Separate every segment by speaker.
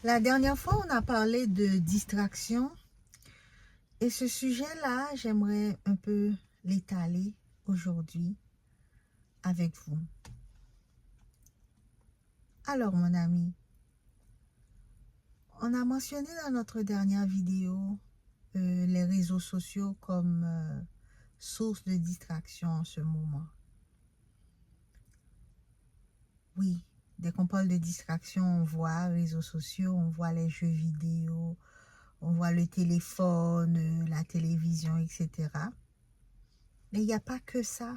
Speaker 1: La dernière fois, on a parlé de distraction et ce sujet-là, j'aimerais un peu l'étaler aujourd'hui avec vous. Alors, mon ami, on a mentionné dans notre dernière vidéo les réseaux sociaux comme source de distraction en ce moment. Oui, dès qu'on parle de distraction, on voit réseaux sociaux, on voit les jeux vidéo, on voit le téléphone, la télévision, etc. Mais il n'y a pas que ça.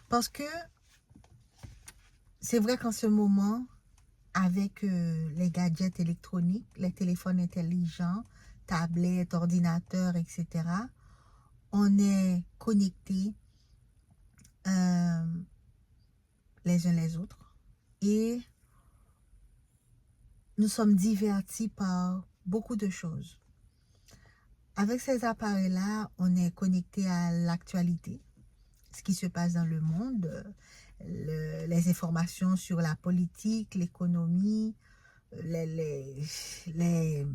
Speaker 1: Parce que c'est vrai qu'en ce moment, avec les gadgets électroniques, les téléphones intelligents, tablettes, ordinateurs, etc., on est connectés les uns les autres et nous sommes divertis par beaucoup de choses. Avec ces appareils-là, on est connecté à l'actualité, ce qui se passe dans le monde, les informations sur la politique, l'économie, les, les,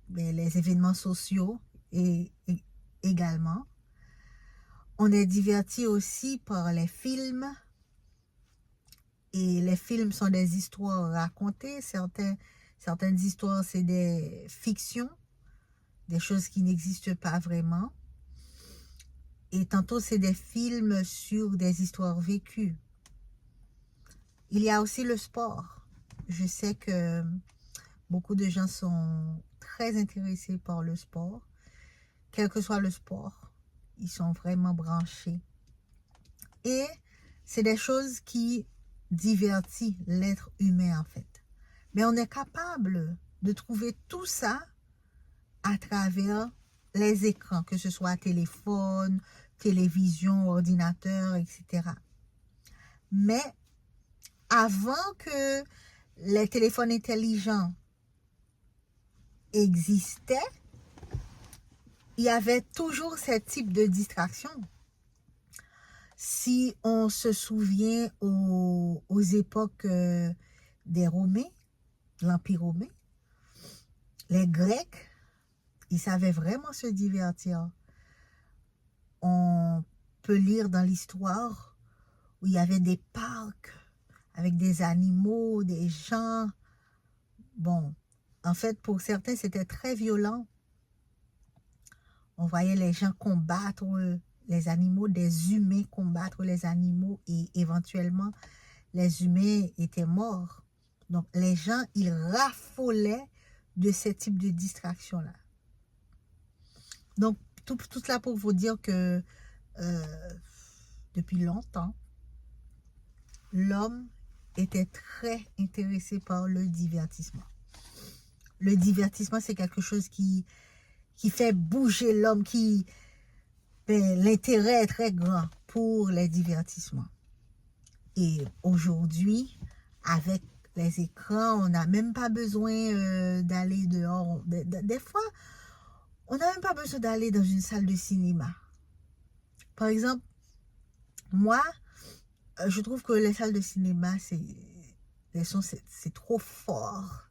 Speaker 1: les événements sociaux et également. On est diverti aussi par les films. Et les films sont des histoires racontées. Certaines histoires, c'est des fictions, des choses qui n'existent pas vraiment. Et tantôt, c'est des films sur des histoires vécues. Il y a aussi le sport. Je sais que beaucoup de gens sont très intéressés par le sport. Quel que soit le sport, ils sont vraiment branchés. Et c'est des choses qui divertissent l'être humain en fait. Mais on est capable de trouver tout ça à travers les écrans, que ce soit téléphone, télévision, ordinateur, etc. Mais avant que les téléphones intelligents existaient, il y avait toujours ce type de distraction. Si on se souvient aux époques des Romains, l'Empire romain, les Grecs, ils savaient vraiment se divertir. On peut lire dans l'histoire où il y avait des parcs avec des animaux, des gens. Bon, en fait, pour certains, c'était très violent. On voyait les gens combattre les animaux, des humains combattre les animaux et éventuellement, les humains étaient morts. Donc, les gens, ils raffolaient de ce type de distraction-là. Donc, tout cela pour vous dire que depuis longtemps, l'homme était très intéressé par le divertissement. Le divertissement, c'est quelque chose qui fait bouger l'homme, l'intérêt est très grand pour les divertissements. Et aujourd'hui, avec les écrans, on n'a même pas besoin d'aller dehors. Des fois, on n'a même pas besoin d'aller dans une salle de cinéma. Par exemple, moi, je trouve que les salles de cinéma, les sons, c'est trop fort.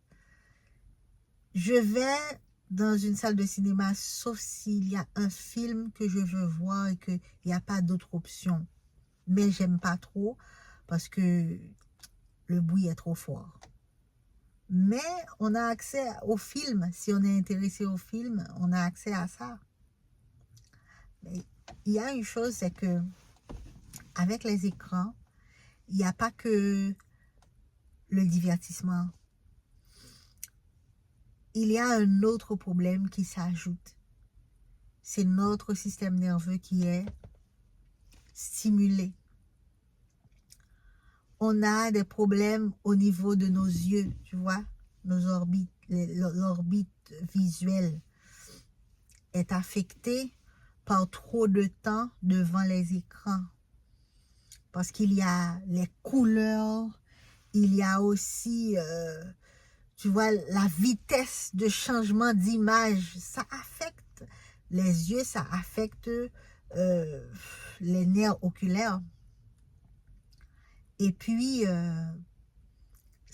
Speaker 1: Je vais dans une salle de cinéma, sauf s'il y a un film que je veux voir et qu'il n'y a pas d'autre option. Mais j'aime pas trop parce que le bruit est trop fort. Mais on a accès au film. Si on est intéressé au film, on a accès à ça. Mais il y a une chose, c'est que avec les écrans, il n'y a pas que le divertissement. Il y a un autre problème qui s'ajoute. C'est notre système nerveux qui est stimulé. On a des problèmes au niveau de nos yeux, tu vois, nos orbites, l'orbite visuelle est affectée par trop de temps devant les écrans. Parce qu'il y a les couleurs, il y a aussi, tu vois, la vitesse de changement d'image. Ça affecte les yeux, ça affecte les nerfs oculaires. Et puis,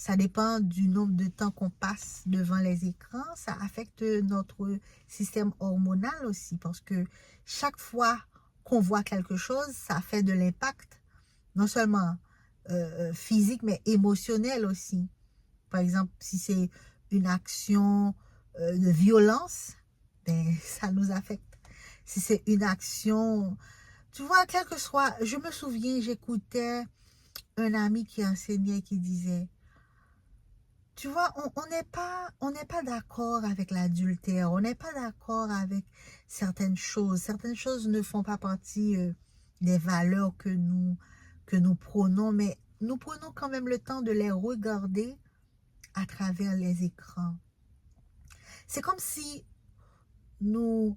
Speaker 1: Ça dépend du nombre de temps qu'on passe devant les écrans. Ça affecte notre système hormonal aussi, parce que chaque fois qu'on voit quelque chose, ça fait de l'impact, non seulement physique, mais émotionnel aussi. Par exemple, si c'est une action de violence, ben, ça nous affecte. Si c'est une action, tu vois, quel que soit, je me souviens, j'écoutais un ami qui enseignait, qui disait, tu vois, on n'est pas d'accord avec l'adultère, on n'est pas d'accord avec certaines choses. Certaines choses ne font pas partie des valeurs que nous prônons, mais nous prenons quand même le temps de les regarder à travers les écrans. C'est comme si nous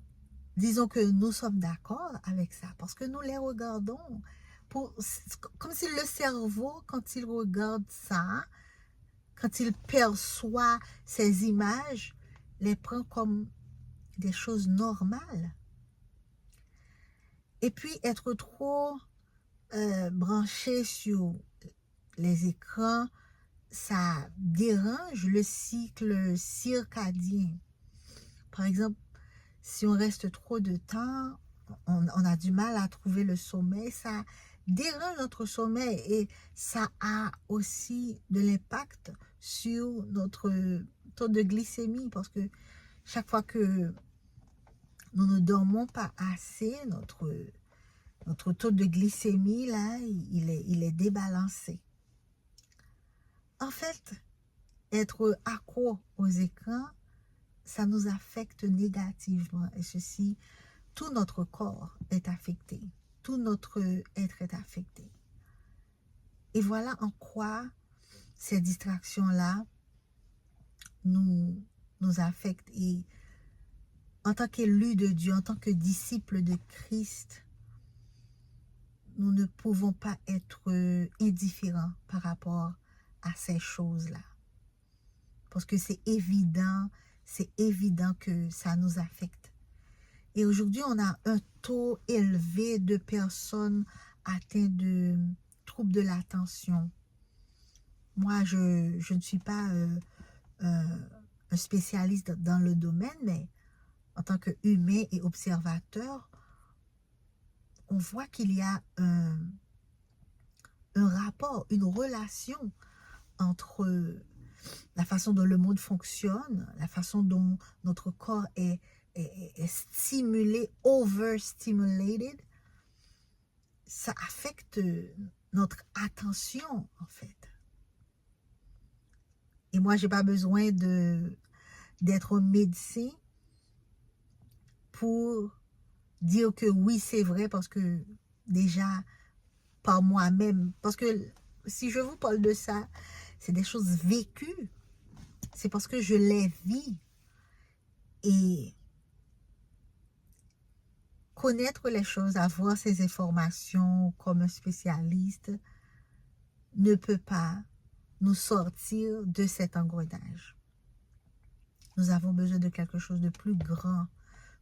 Speaker 1: disons que nous sommes d'accord avec ça, parce que nous les regardons. Comme si le cerveau, quand il regarde ça, quand il perçoit ces images, les prend comme des choses normales. Et puis, être trop branché sur les écrans, ça dérange le cycle circadien. Par exemple, si on reste trop de temps, on a du mal à trouver le sommeil, ça dérange notre sommeil et ça a aussi de l'impact sur notre taux de glycémie, parce que chaque fois que nous ne dormons pas assez, notre taux de glycémie, là, il est débalancé. En fait, être accro aux écrans, ça nous affecte négativement. Et ceci, tout notre corps est affecté. Tout notre être est affecté. Et voilà en quoi ces distractions-là nous affectent. Et en tant qu'élus de Dieu, en tant que disciples de Christ, nous ne pouvons pas être indifférents par rapport à ces choses-là. Parce que c'est évident que ça nous affecte. Et aujourd'hui, on a un taux élevé de personnes atteintes de troubles de l'attention. Moi, je ne suis pas un spécialiste dans le domaine, mais en tant qu'humain et observateur, on voit qu'il y a un rapport, une relation entre la façon dont le monde fonctionne, la façon dont notre corps est stimulé, overstimulated. Ça affecte notre attention, en fait. Et moi, j'ai pas besoin d'être médecin pour dire que oui, c'est vrai, parce que déjà, par moi-même, parce que si je vous parle de ça, c'est des choses vécues, c'est parce que je les vis. Et connaître les choses, avoir ces informations comme un spécialiste, ne peut pas nous sortir de cet engrenage. Nous avons besoin de quelque chose de plus grand,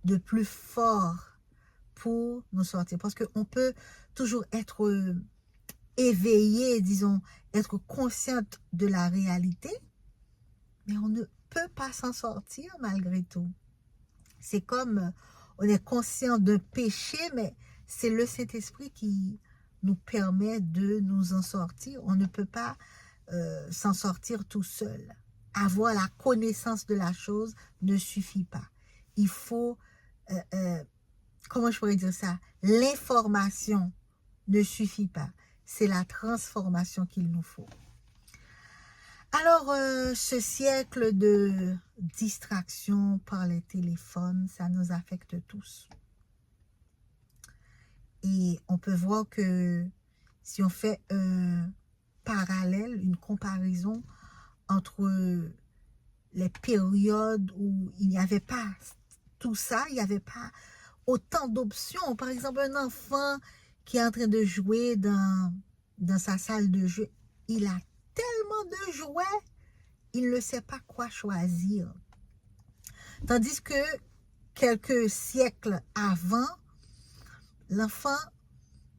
Speaker 1: de plus fort pour nous sortir. Parce qu'on peut toujours être éveillé, disons, être consciente de la réalité, mais on ne peut pas s'en sortir malgré tout. C'est comme on est conscient d'un péché, mais c'est le Saint-Esprit qui nous permet de nous en sortir. On ne peut pas s'en sortir tout seul. Avoir la connaissance de la chose ne suffit pas. Il faut, comment je pourrais dire ça, l'information ne suffit pas. C'est la transformation qu'il nous faut. Alors, ce siècle de distraction par les téléphones, ça nous affecte tous. Et on peut voir que si on fait un parallèle, une comparaison entre les périodes où il n'y avait pas tout ça, il n'y avait pas autant d'options. Par exemple, un enfant qui est en train de jouer dans sa salle de jeu, il a tellement de jouets, il ne sait pas quoi choisir. Tandis que quelques siècles avant, l'enfant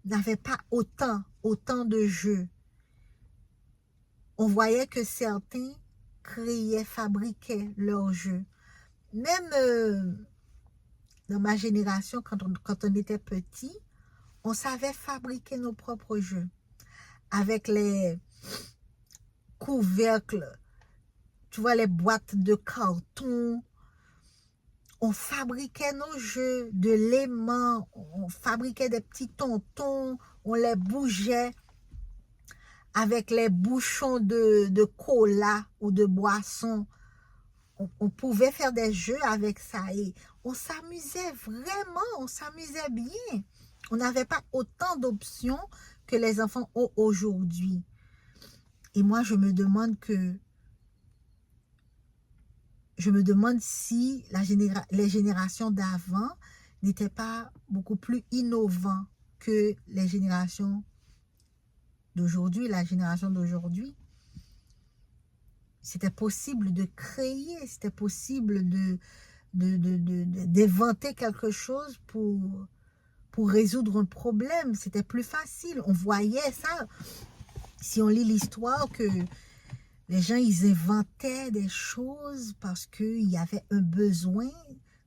Speaker 1: n'avait pas autant de jeux. on voyait que certains créaient, fabriquaient leurs jeux. Même dans ma génération, quand on était petit, on savait fabriquer nos propres jeux avec les couvercles, tu vois, les boîtes de carton. On fabriquait nos jeux de l'aimant, on fabriquait des petits tontons, on les bougeait avec les bouchons de cola ou de boisson. On pouvait faire des jeux avec ça et on s'amusait vraiment, on s'amusait bien. On n'avait pas autant d'options que les enfants ont aujourd'hui. Et moi, je me demande si les générations d'avant n'étaient pas beaucoup plus innovants que les générations d'aujourd'hui, la génération d'aujourd'hui. C'était possible de créer, c'était possible d'inventer quelque chose pour résoudre un problème. C'était plus facile. On voyait ça. Si on lit l'histoire, que les gens, ils inventaient des choses parce qu'il y avait un besoin.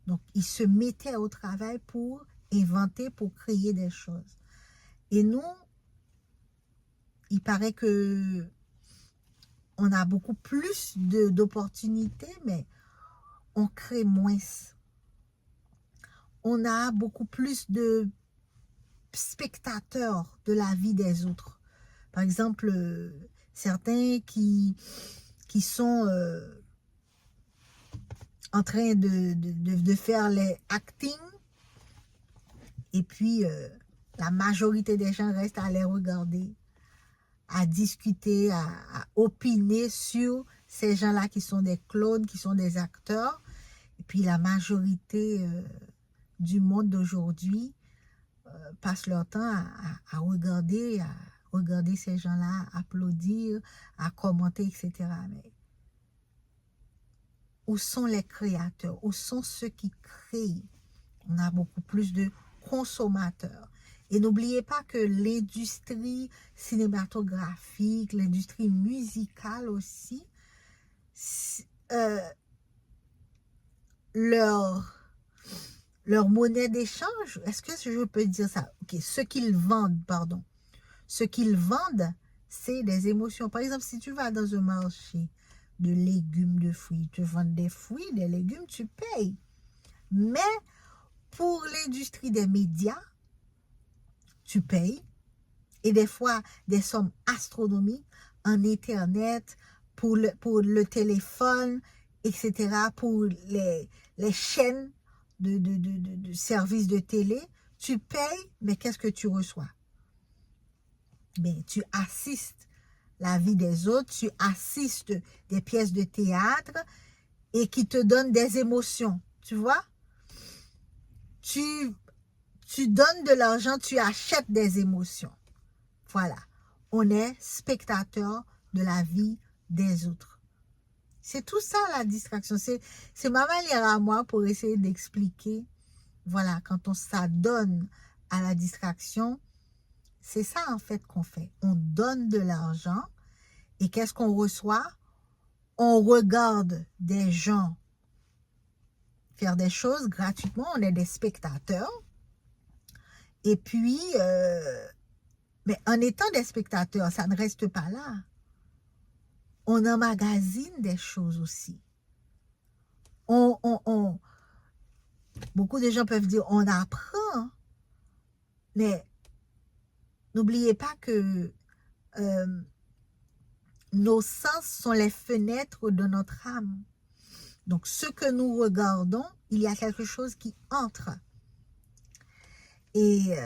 Speaker 1: Donc, ils se mettaient au travail pour inventer, pour créer des choses. Et nous, il paraît que on a beaucoup plus d'opportunités, mais on crée moins. On a beaucoup plus de spectateurs de la vie des autres. Par exemple, certains qui sont en train de faire les acting, et puis la majorité des gens restent à les regarder, à discuter, à opiner sur ces gens-là qui sont des clones, qui sont des acteurs. Et puis la majorité du monde d'aujourd'hui passe leur temps à regarder ces gens-là, à applaudir, à commenter, etc. Mais où sont les créateurs? Où sont ceux qui créent? On a beaucoup plus de consommateurs. Et n'oubliez pas que l'industrie cinématographique, l'industrie musicale aussi, leur monnaie d'échange, est-ce que je peux dire ça? Ok, ce qu'ils vendent, pardon. Ce qu'ils vendent, c'est des émotions. Par exemple, si tu vas dans un marché de légumes, de fruits, tu vends des fruits, des légumes, tu payes. Mais pour l'industrie des médias, tu payes, et des fois des sommes astronomiques en Internet, pour le téléphone, etc., pour les chaînes de services de télé. Tu payes, mais qu'est-ce que tu reçois? Ben, tu assistes la vie des autres, tu assistes des pièces de théâtre et qui te donnent des émotions, tu vois? Tu donnes de l'argent, tu achètes des émotions. Voilà. On est spectateur de la vie des autres. C'est tout ça la distraction. C'est ma manière à moi pour essayer d'expliquer. Voilà, quand on s'adonne à la distraction, c'est ça en fait qu'on fait. On donne de l'argent et qu'est-ce qu'on reçoit? On regarde des gens faire des choses gratuitement. On est des spectateurs. Et puis, mais en étant des spectateurs, ça ne reste pas là. On emmagasine des choses aussi. Beaucoup de gens peuvent dire on apprend, mais n'oubliez pas que nos sens sont les fenêtres de notre âme. Donc, ce que nous regardons, il y a quelque chose qui entre. Et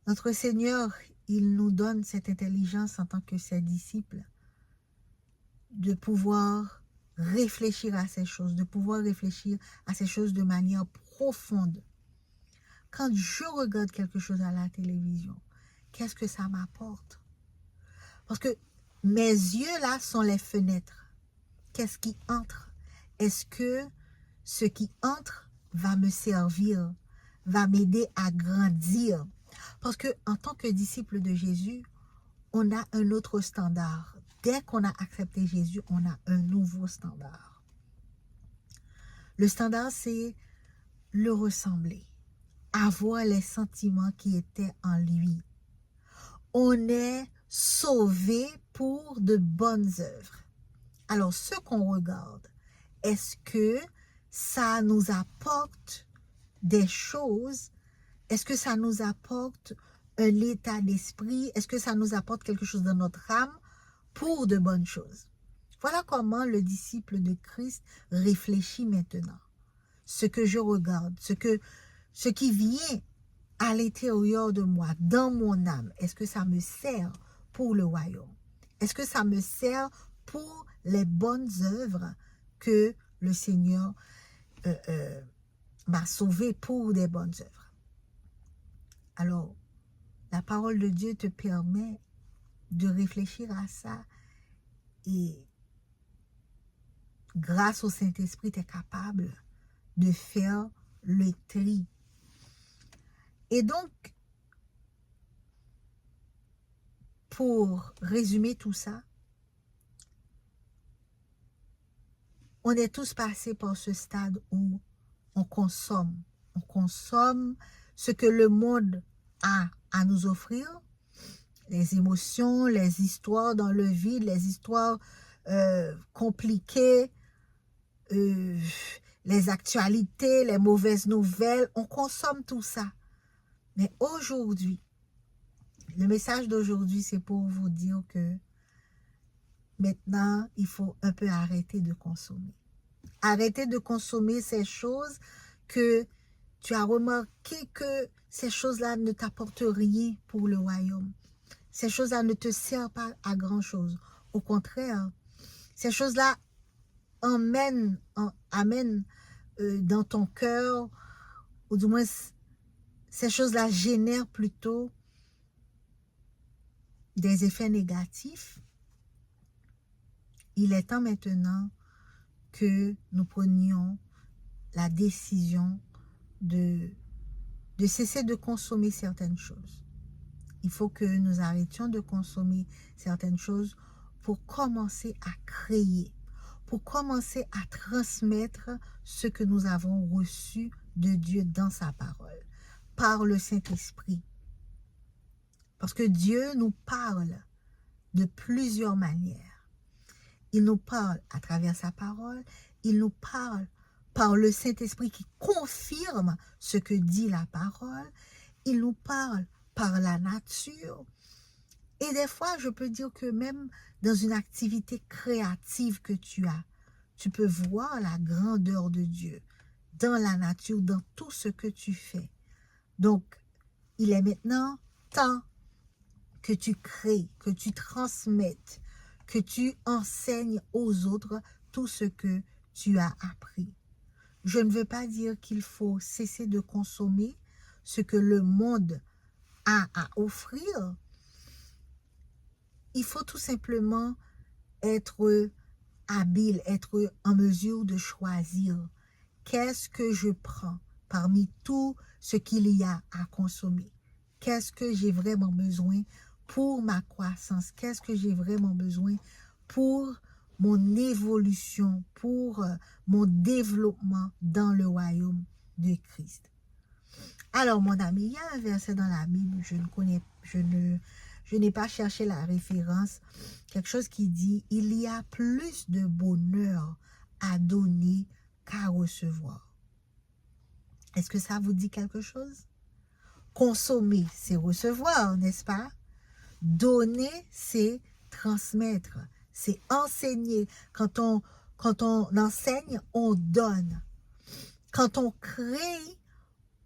Speaker 1: notre Seigneur, il nous donne cette intelligence en tant que ses disciples de pouvoir réfléchir à ces choses, de pouvoir réfléchir à ces choses de manière profonde. Quand je regarde quelque chose à la télévision, qu'est-ce que ça m'apporte? Parce que mes yeux là sont les fenêtres. Qu'est-ce qui entre? Est-ce que ce qui entre va me servir, va m'aider à grandir? Parce que en tant que disciple de Jésus, on a un autre standard. Dès qu'on a accepté Jésus, on a un nouveau standard. Le standard, c'est le ressembler, avoir les sentiments qui étaient en lui. On est sauvé pour de bonnes œuvres. Alors, ce qu'on regarde, est-ce que ça nous apporte des choses? Est-ce que ça nous apporte un état d'esprit? Est-ce que ça nous apporte quelque chose dans notre âme pour de bonnes choses? Voilà comment le disciple de Christ réfléchit maintenant. Ce que je regarde, ce qui vient à l'intérieur de moi, dans mon âme, est-ce que ça me sert pour le royaume? Est-ce que ça me sert pour les bonnes œuvres que le Seigneur m'a sauvé pour des bonnes œuvres? Alors, la parole de Dieu te permet de réfléchir à ça et grâce au Saint-Esprit, tu es capable de faire le tri. Et donc, pour résumer tout ça, on est tous passés par ce stade où on consomme ce que le monde a à nous offrir, les émotions, les histoires dans le vide, les histoires compliquées, les actualités, les mauvaises nouvelles, on consomme tout ça. Mais aujourd'hui, le message d'aujourd'hui, c'est pour vous dire que maintenant, il faut un peu arrêter de consommer. Arrêter de consommer ces choses que tu as remarqué que ces choses-là ne t'apportent rien pour le royaume. Ces choses-là ne te servent pas à grand-chose. Au contraire, ces choses-là amènent dans ton cœur, ou du moins, ces choses-là génèrent plutôt des effets négatifs. Il est temps maintenant que nous prenions la décision de cesser de consommer certaines choses. Il faut que nous arrêtions de consommer certaines choses pour commencer à créer, pour commencer à transmettre ce que nous avons reçu de Dieu dans sa parole, par le Saint-Esprit. Parce que Dieu nous parle de plusieurs manières. Il nous parle à travers sa parole, il nous parle par le Saint-Esprit qui confirme ce que dit la parole, il nous parle par la nature. Et des fois, je peux dire que même dans une activité créative que tu as, tu peux voir la grandeur de Dieu dans la nature, dans tout ce que tu fais. Donc, il est maintenant temps que tu crées, que tu transmettes, que tu enseignes aux autres tout ce que tu as appris. Je ne veux pas dire qu'il faut cesser de consommer ce que le monde a à offrir. Il faut tout simplement être habile, être en mesure de choisir qu'est-ce que je prends parmi tout ce qu'il y a à consommer. Qu'est-ce que j'ai vraiment besoin pour ma croissance? Qu'est-ce que j'ai vraiment besoin pour mon évolution, pour mon développement dans le royaume de Christ? Alors, mon ami, il y a un verset dans la Bible, je n'ai pas cherché la référence, quelque chose qui dit « Il y a plus de bonheur à donner qu'à recevoir ». Est-ce que ça vous dit quelque chose? Consommer, c'est recevoir, n'est-ce pas? Donner, c'est transmettre, c'est enseigner. Quand on enseigne, on donne. Quand on crée,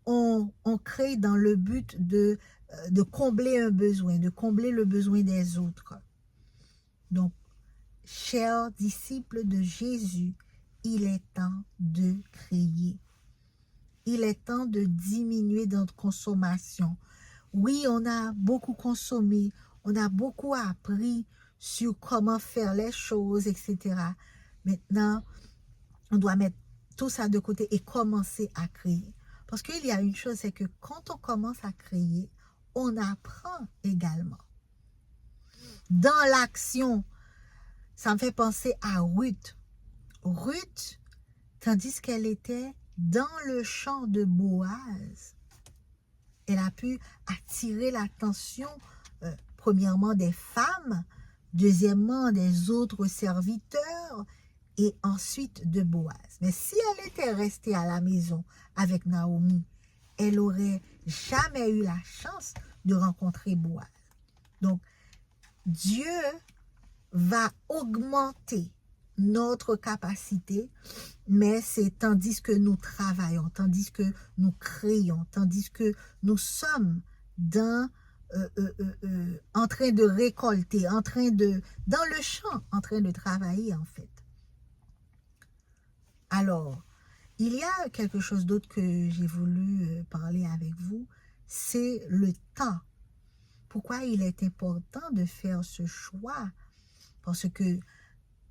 Speaker 1: on crée dans le but de combler un besoin, de combler le besoin des autres. Donc, chers disciples de Jésus, il est temps de créer. Il est temps de diminuer notre consommation. Oui, on a beaucoup consommé, on a beaucoup appris sur comment faire les choses, etc. Maintenant, on doit mettre tout ça de côté et commencer à créer. Parce qu'il y a une chose, c'est que quand on commence à créer, on apprend également. dans l'action. Ça me fait penser à Ruth. Ruth, tandis qu'elle était dans le champ de Boaz, elle a pu attirer l'attention, premièrement, des femmes, deuxièmement, des autres serviteurs, et ensuite de Boaz. Mais si elle était restée à la maison avec Naomi, elle n'aurait jamais eu la chance de rencontrer Boaz. Donc, Dieu va augmenter notre capacité, mais c'est tandis que nous travaillons, tandis que nous créons, tandis que nous sommes en train de récolter, dans le champ, en train de travailler en fait. Alors, il y a quelque chose d'autre que j'ai voulu parler avec vous, c'est le temps. Pourquoi il est important de faire ce choix? Parce que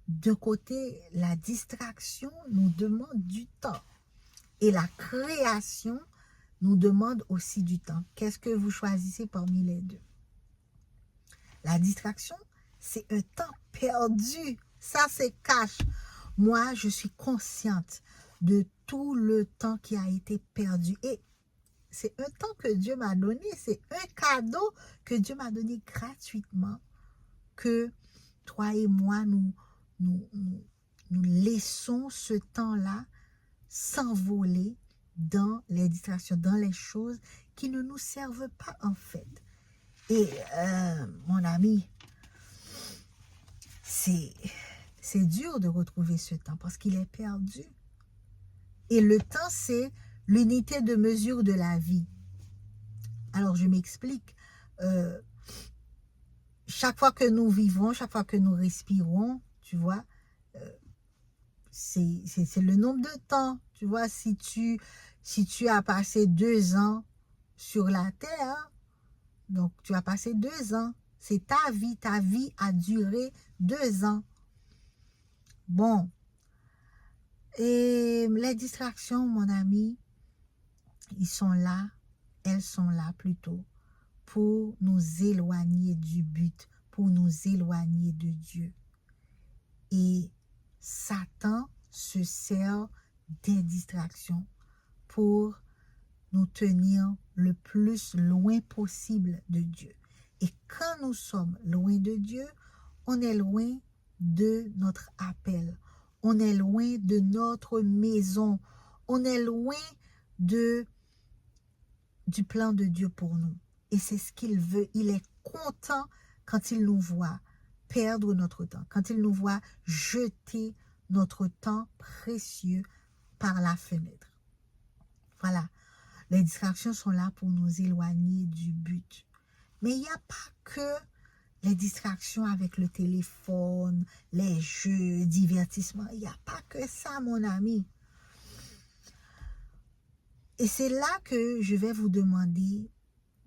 Speaker 1: d'un côté, la distraction nous demande du temps et la création nous demande aussi du temps. Qu'est-ce que vous choisissez parmi les deux? La distraction, c'est un temps perdu. Ça, c'est cash. Moi, je suis consciente de tout le temps qui a été perdu. Et c'est un temps que Dieu m'a donné. C'est un cadeau que Dieu m'a donné gratuitement. Que toi et moi, nous laissons ce temps-là s'envoler dans les distractions, dans les choses qui ne nous servent pas en fait. Et mon ami, c'est dur de retrouver ce temps parce qu'il est perdu. Et le temps, c'est l'unité de mesure de la vie. Alors, je m'explique. Chaque fois que nous vivons, chaque fois que nous respirons, tu vois, c'est le nombre de temps. Tu vois, si tu as passé 2 ans sur la terre, donc tu as passé 2 ans. C'est ta vie a duré 2 ans. Bon, et les distractions, mon ami, elles sont là plutôt pour nous éloigner du but, pour nous éloigner de Dieu. Et Satan se sert des distractions pour nous tenir le plus loin possible de Dieu. Et quand nous sommes loin de Dieu, on est loin de notre appel. On est loin de notre maison. On est loin du plan de Dieu pour nous. Et c'est ce qu'il veut. Il est content quand il nous voit perdre notre temps, quand il nous voit jeter notre temps précieux par la fenêtre. Voilà. Les distractions sont là pour nous éloigner du but. Mais il n'y a pas que les distractions avec le téléphone, les jeux, divertissements. Il n'y a pas que ça, mon ami. Et c'est là que je vais vous demander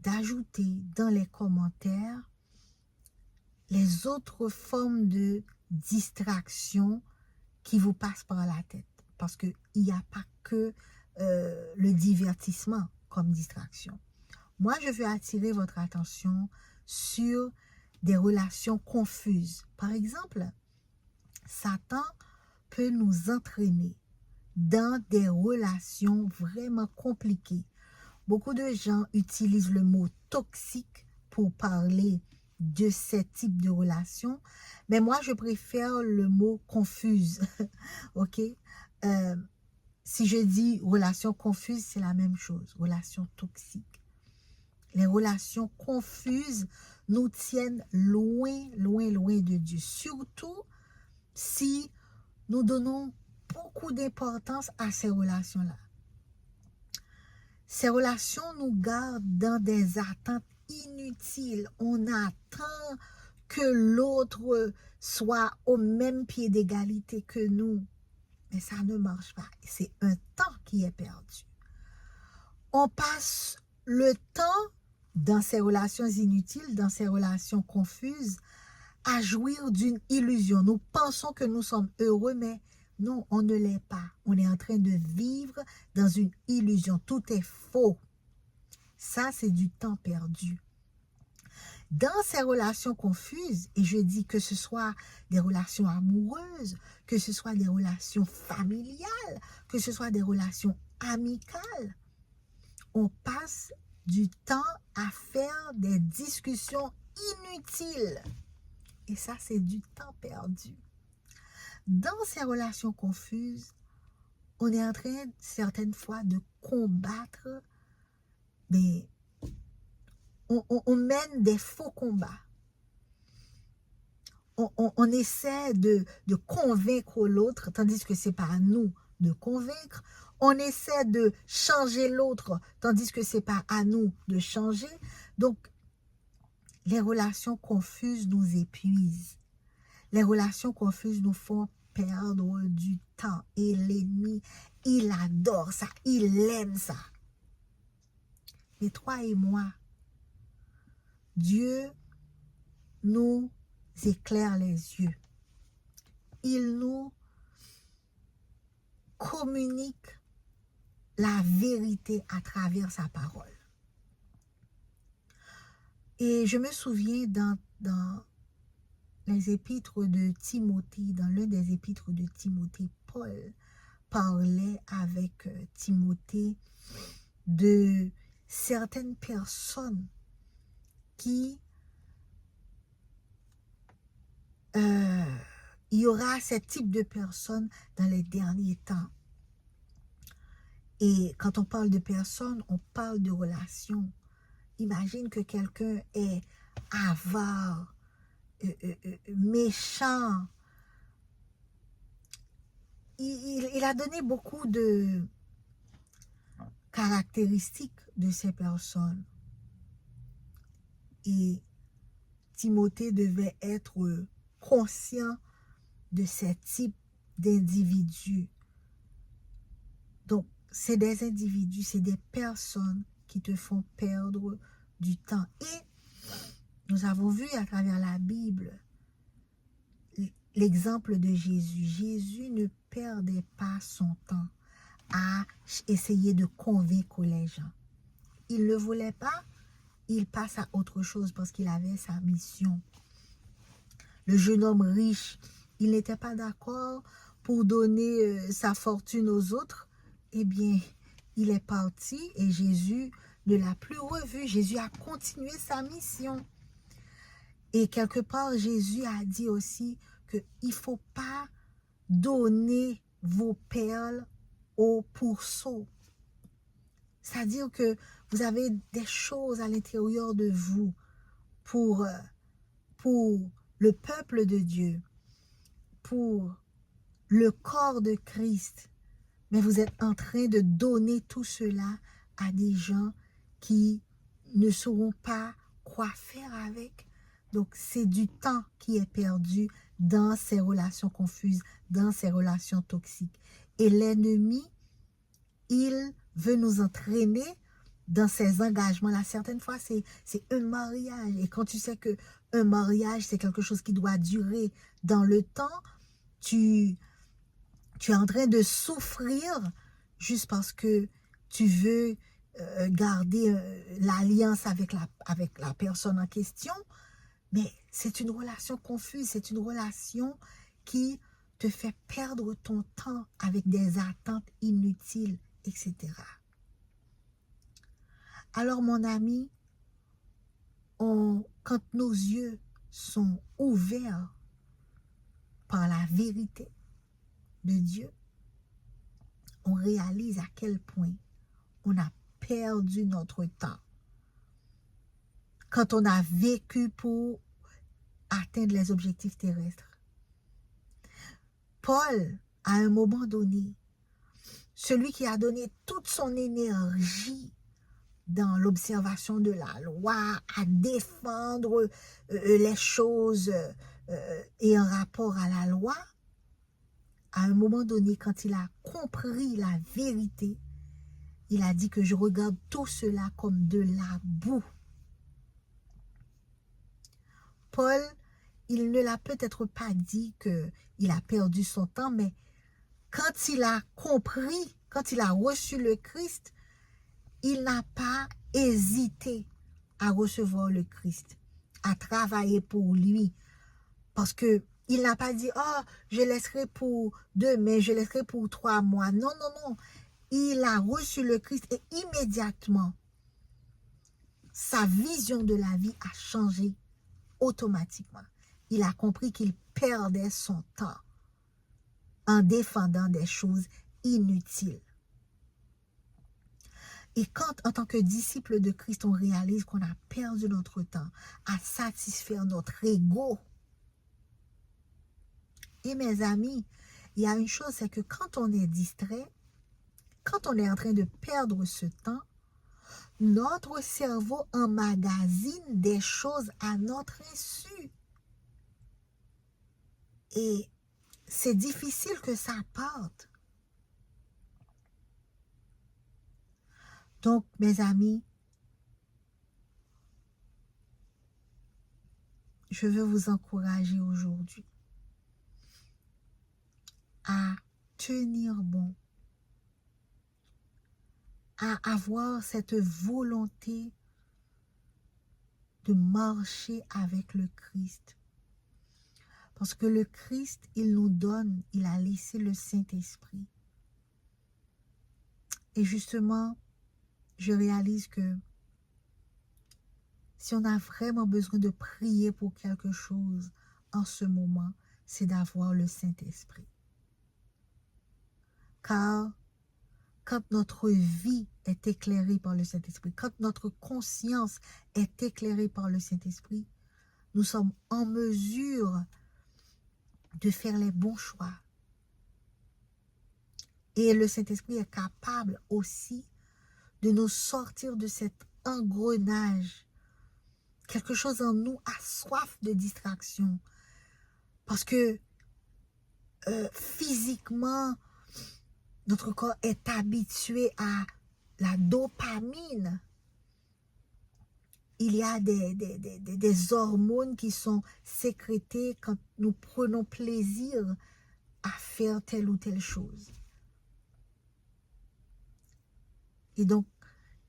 Speaker 1: d'ajouter dans les commentaires les autres formes de distraction qui vous passent par la tête. Parce qu'il n'y a pas que le divertissement comme distraction. Moi, je veux attirer votre attention sur des relations confuses. Par exemple, Satan peut nous entraîner dans des relations vraiment compliquées. Beaucoup de gens utilisent le mot toxique pour parler de ce type de relation, mais moi, je préfère le mot confuse. OK? Si je dis relation confuse, c'est la même chose, relation toxique. Les relations confuses nous tiennent loin, loin, loin de Dieu. Surtout si nous donnons beaucoup d'importance à ces relations-là. Ces relations nous gardent dans des attentes inutiles. On attend que l'autre soit au même pied d'égalité que nous. Mais ça ne marche pas. C'est un temps qui est perdu. On passe le temps dans ces relations inutiles, dans ces relations confuses, à jouir d'une illusion. Nous pensons que nous sommes heureux, mais non, on ne l'est pas. On est en train de vivre dans une illusion. Tout est faux. Ça, c'est du temps perdu. dans ces relations confuses, et je dis que ce soit des relations amoureuses, que ce soit des relations familiales, que ce soit des relations amicales, on passe du temps à faire des discussions inutiles. Et ça, c'est du temps perdu. Dans ces relations confuses, on est en train, certaines fois, de combattre, mais on mène des faux combats. On essaie de convaincre l'autre, tandis que ce n'est pas à nous de convaincre. On essaie de changer l'autre, tandis que ce n'est pas à nous de changer. Donc, les relations confuses nous épuisent. Les relations confuses nous font perdre du temps. Et l'ennemi, il adore ça, il aime ça. Mais toi et moi, Dieu nous éclaire les yeux. Il nous communique la vérité à travers sa parole. Et je me souviens dans les épîtres de Timothée, dans l'un des épîtres de Timothée, Paul parlait avec Timothée de certaines personnes qui il y aura ce type de personnes dans les derniers temps. Et quand on parle de personnes, on parle de relations. Imagine que quelqu'un est avare, méchant. Il a donné beaucoup de caractéristiques de ces personnes. Et Timothée devait être conscient de ces types d'individus. Donc, c'est des individus, c'est des personnes qui te font perdre du temps. Et nous avons vu à travers la Bible l'exemple de Jésus. Jésus ne perdait pas son temps à essayer de convaincre les gens. Il ne voulait pas, il passe à autre chose parce qu'il avait sa mission. Le jeune homme riche, il n'était pas d'accord pour donner sa fortune aux autres. Eh bien, il est parti et Jésus ne l'a plus revu. Jésus a continué sa mission. Et quelque part, Jésus a dit aussi qu'il ne faut pas donner vos perles aux pourceaux. C'est-à-dire que vous avez des choses à l'intérieur de vous pour le peuple de Dieu, pour le corps de Christ. Mais vous êtes en train de donner tout cela à des gens qui ne sauront pas quoi faire avec. Donc, c'est du temps qui est perdu dans ces relations confuses, dans ces relations toxiques. Et l'ennemi, il veut nous entraîner dans ces engagements-là. Certaines fois, c'est un mariage. Et quand tu sais qu'un mariage, c'est quelque chose qui doit durer dans le temps, tu es en train de souffrir juste parce que tu veux garder l'alliance avec la personne en question. Mais c'est une relation confuse, c'est une relation qui te fait perdre ton temps avec des attentes inutiles, etc. Alors mon ami, quand nos yeux sont ouverts par la vérité de Dieu, on réalise à quel point on a perdu notre temps. Quand on a vécu pour atteindre les objectifs terrestres. Paul, à un moment donné, celui qui a donné toute son énergie dans l'observation de la loi, à défendre les choses ayant rapport à la loi, à un moment donné, quand il a compris la vérité, il a dit que je regarde tout cela comme de la boue. Paul, il ne l'a peut-être pas dit qu'il a perdu son temps, mais quand il a compris, quand il a reçu le Christ, il n'a pas hésité à recevoir le Christ. à travailler pour lui. Parce que il n'a pas dit, oh, je laisserai pour 2 mois, je laisserai pour 3 mois. Non, non, non. Il a reçu le Christ et immédiatement, sa vision de la vie a changé automatiquement. Il a compris qu'il perdait son temps en défendant des choses inutiles. Et quand, en tant que disciple de Christ, on réalise qu'on a perdu notre temps à satisfaire notre ego, et mes amis, il y a une chose, c'est que quand on est distrait, quand on est en train de perdre ce temps, notre cerveau emmagasine des choses à notre insu. Et c'est difficile que ça parte. Donc, mes amis, je veux vous encourager aujourd'hui à tenir bon, à avoir cette volonté de marcher avec le Christ. Parce que le Christ, il nous donne, il a laissé le Saint-Esprit. Et justement, je réalise que si on a vraiment besoin de prier pour quelque chose en ce moment, c'est d'avoir le Saint-Esprit. Car quand notre vie est éclairée par le Saint-Esprit, quand notre conscience est éclairée par le Saint-Esprit, nous sommes en mesure de faire les bons choix. Et le Saint-Esprit est capable aussi de nous sortir de cet engrenage. Quelque chose en nous a soif de distraction. Parce que physiquement, notre corps est habitué à la dopamine. Il y a des hormones qui sont sécrétées quand nous prenons plaisir à faire telle ou telle chose. Et donc,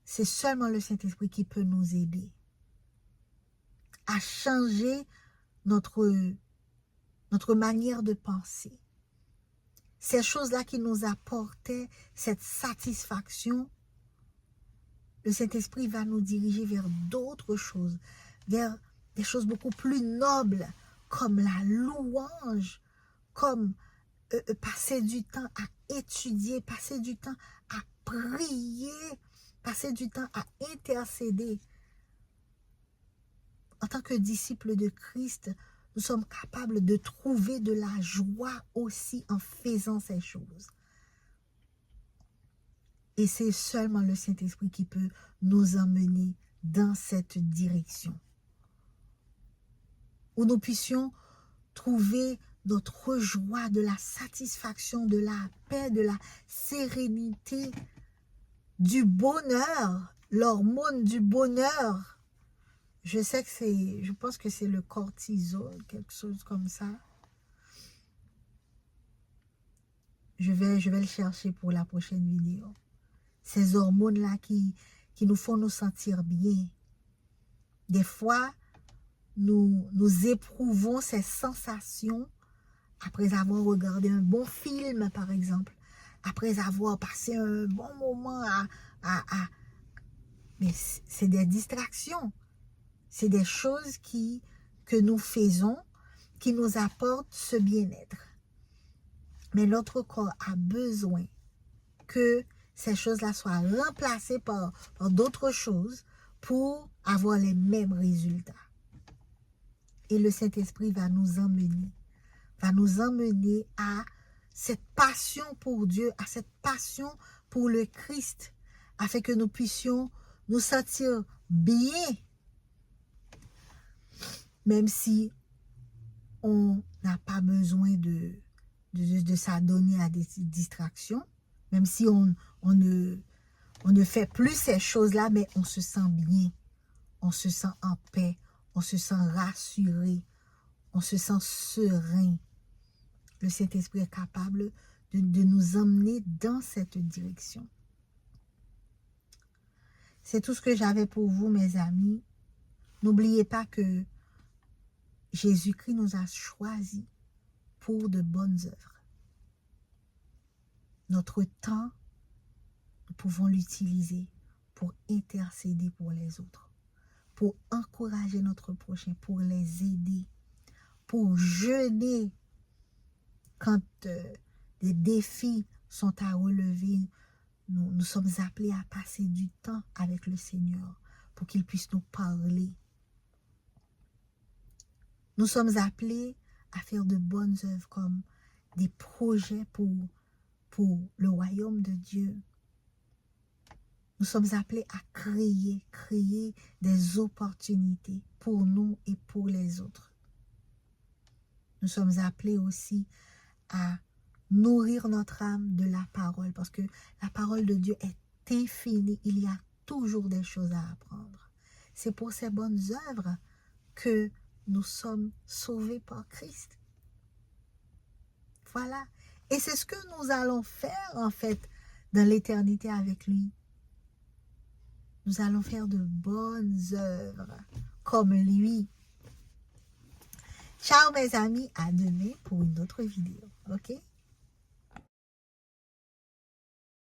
Speaker 1: c'est seulement le Saint-Esprit qui peut nous aider à changer notre manière de penser. Ces choses-là qui nous apportaient cette satisfaction, le Saint-Esprit va nous diriger vers d'autres choses, vers des choses beaucoup plus nobles, comme la louange, comme passer du temps à étudier, passer du temps à prier, passer du temps à intercéder. En tant que disciples de Christ, nous sommes capables de trouver de la joie aussi en faisant ces choses. Et c'est seulement le Saint-Esprit qui peut nous emmener dans cette direction. Où nous puissions trouver notre joie, de la satisfaction, de la paix, de la sérénité, du bonheur, l'hormone du bonheur. Je sais que je pense que c'est le cortisol, quelque chose comme ça. Je vais le chercher pour la prochaine vidéo. Ces hormones-là qui nous font nous sentir bien. Des fois, nous éprouvons ces sensations après avoir regardé un bon film, par exemple. Après avoir passé un bon moment Mais c'est des distractions. C'est des choses que nous faisons, qui nous apportent ce bien-être. Mais notre corps a besoin que ces choses-là soient remplacées par d'autres choses pour avoir les mêmes résultats. Et le Saint-Esprit va nous emmener à cette passion pour Dieu, à cette passion pour le Christ, afin que nous puissions nous sentir bien, même si on n'a pas besoin de s'adonner à des distractions, même si on ne fait plus ces choses-là, mais on se sent bien, on se sent en paix, on se sent rassuré, on se sent serein. Le Saint-Esprit est capable de nous emmener dans cette direction. C'est tout ce que j'avais pour vous, mes amis. N'oubliez pas que Jésus-Christ nous a choisis pour de bonnes œuvres. Notre temps, nous pouvons l'utiliser pour intercéder pour les autres, pour encourager notre prochain, pour les aider, pour jeûner quand des défis sont à relever. Nous sommes appelés à passer du temps avec le Seigneur pour qu'il puisse nous parler. Nous sommes appelés à faire de bonnes œuvres comme des projets pour le royaume de Dieu. Nous sommes appelés à créer des opportunités pour nous et pour les autres. Nous sommes appelés aussi à nourrir notre âme de la parole, parce que la parole de Dieu est infinie. Il y a toujours des choses à apprendre. C'est pour ces bonnes œuvres que nous sommes sauvés par Christ. Voilà. Et c'est ce que nous allons faire, en fait, dans l'éternité avec lui. Nous allons faire de bonnes œuvres comme lui. Ciao mes amis, à demain pour une autre vidéo. Ok?